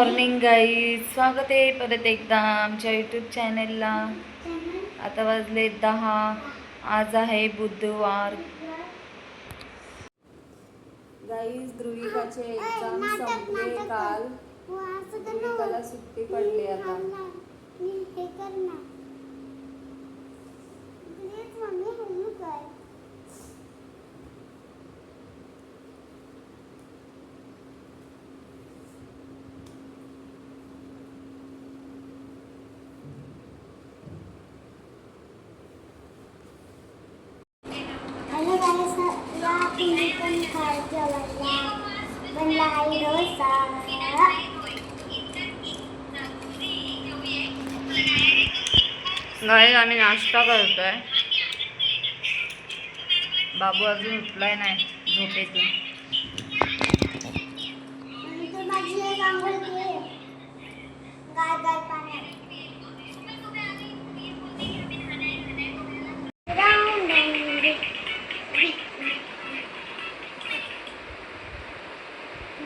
Morning guys, स्वागत आहे परत एकदा आमच्या यूट्यूब चॅनलला। आता वाजले 10। आज आहे बुधवार। गाईज, ध्रुविकाचे एक्झाम संपले काल। ध्रुविकाला सुट्टी पडली आता। गाईज, आम्ही नाश्ता करतोय। बाबू अजून उठलाय नाही झोपेतून।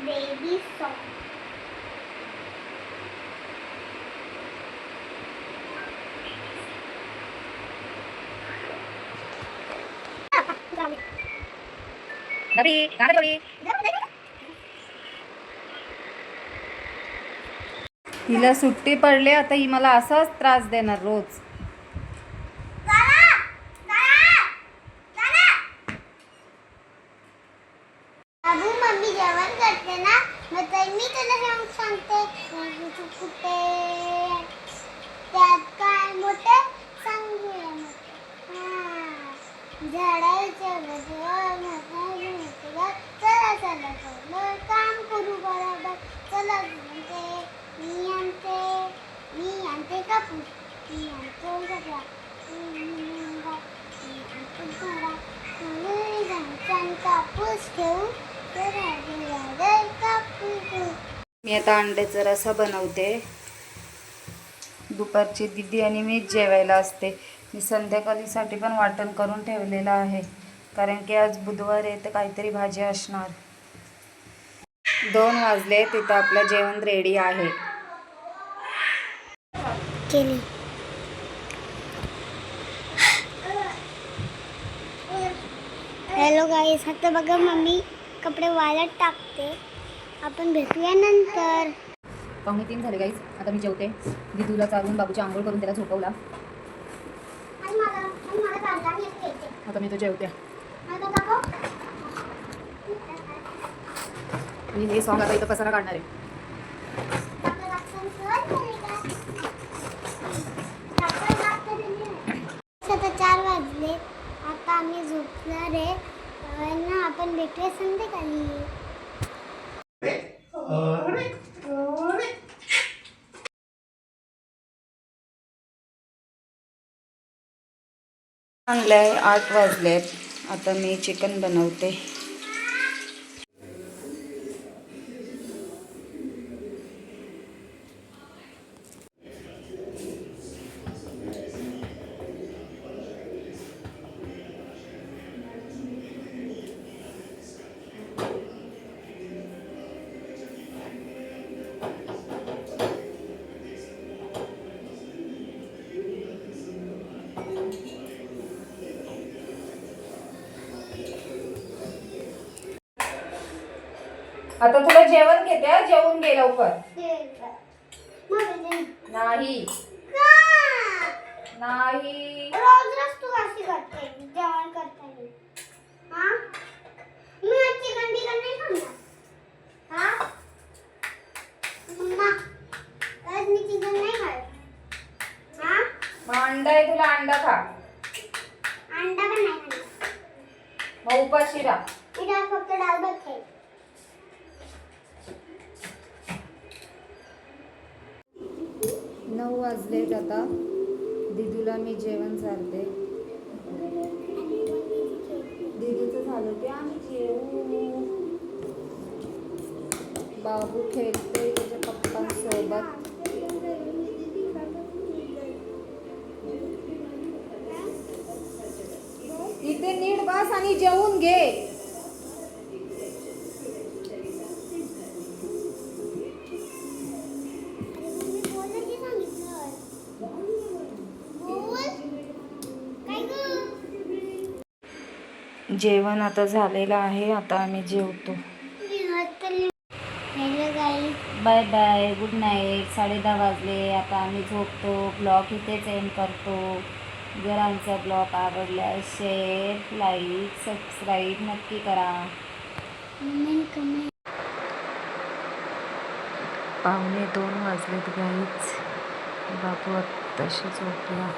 Baby song. हिला सुट्टी पडली, आता ही मला असाच त्रास देणार रोज। बाबू, मम्मी जेवण करते ना, मग मी तुला सांगते कुठे त्यात काय मोठे सांगूया झाडाच्या चला चला चला काम करू बरोबर। चला मी आणते कापूस, मी आणतो सगळा कापूस ठेवू। मी आता अंड्याचा रसा बनवते। दुपारची दीदी आणि मी जेवायला असते। मी संध्याकाळीसाठी पण वाटण करून ठेवलेलं आहे, कारण की आज बुधवार आहे तर काहीतरी भाजी असणार। 2 वाजले, तिथं आपलं जेवण रेडी आहे। हॅलो गाईस, आता बघा मम्मी कपडे वाळत टाकते। आपण भेटूया नंतर। 2:45 झाले गाईस। आता मी जेवते। दिदूला चालून बाबूची आंघोळ करून त्याला झोपवला। आता मी तो जेवते। मी हे सॉंग आता इथं पसारा काढणार आहे। आता 4 वाजले, आता आम्ही झोपणार आहे ना। आपण भेटूया संध्याकाळी। चांगले 8 वाजलेत, आता मी चिकन बनवते। आता तुला जेवण घेते, जेवून घे लवकर। नाही नाही, रोज रोज तू अशी करते जेवण करताना। हा, मी चिकन नाही खाणार। हा मम्मा, आज मी चिकन नाही खात। हा, मग अंडा आहे, तुला अंडा खा। अंडा पण नाही खाणार, मग उपाशी राहा। मी फक्त डाळ भात खाईल। 9 वाजलेत, आता दिदूला मी जेवण चालते। दिदूचं झालं की आम्ही जेवू। बाबू खेळतोय त्याच्या पप्पांसोबत। इथे नीट बस आणि जेवून घे। जेवण आता झालेलं आहे, आता आम्ही जेवतो. Hello guys, bye bye, good night. 10:30 वाजले, आता आम्ही झोपतो. ब्लॉग इथेच एंड करतो. जर आमचा ब्लॉग आवडल्यास शेअर, लाईक, सबस्क्राईब नक्की करा. कमेंट 1:45 वाजलेत गाईच. बाबू आत्ताशी झोपला.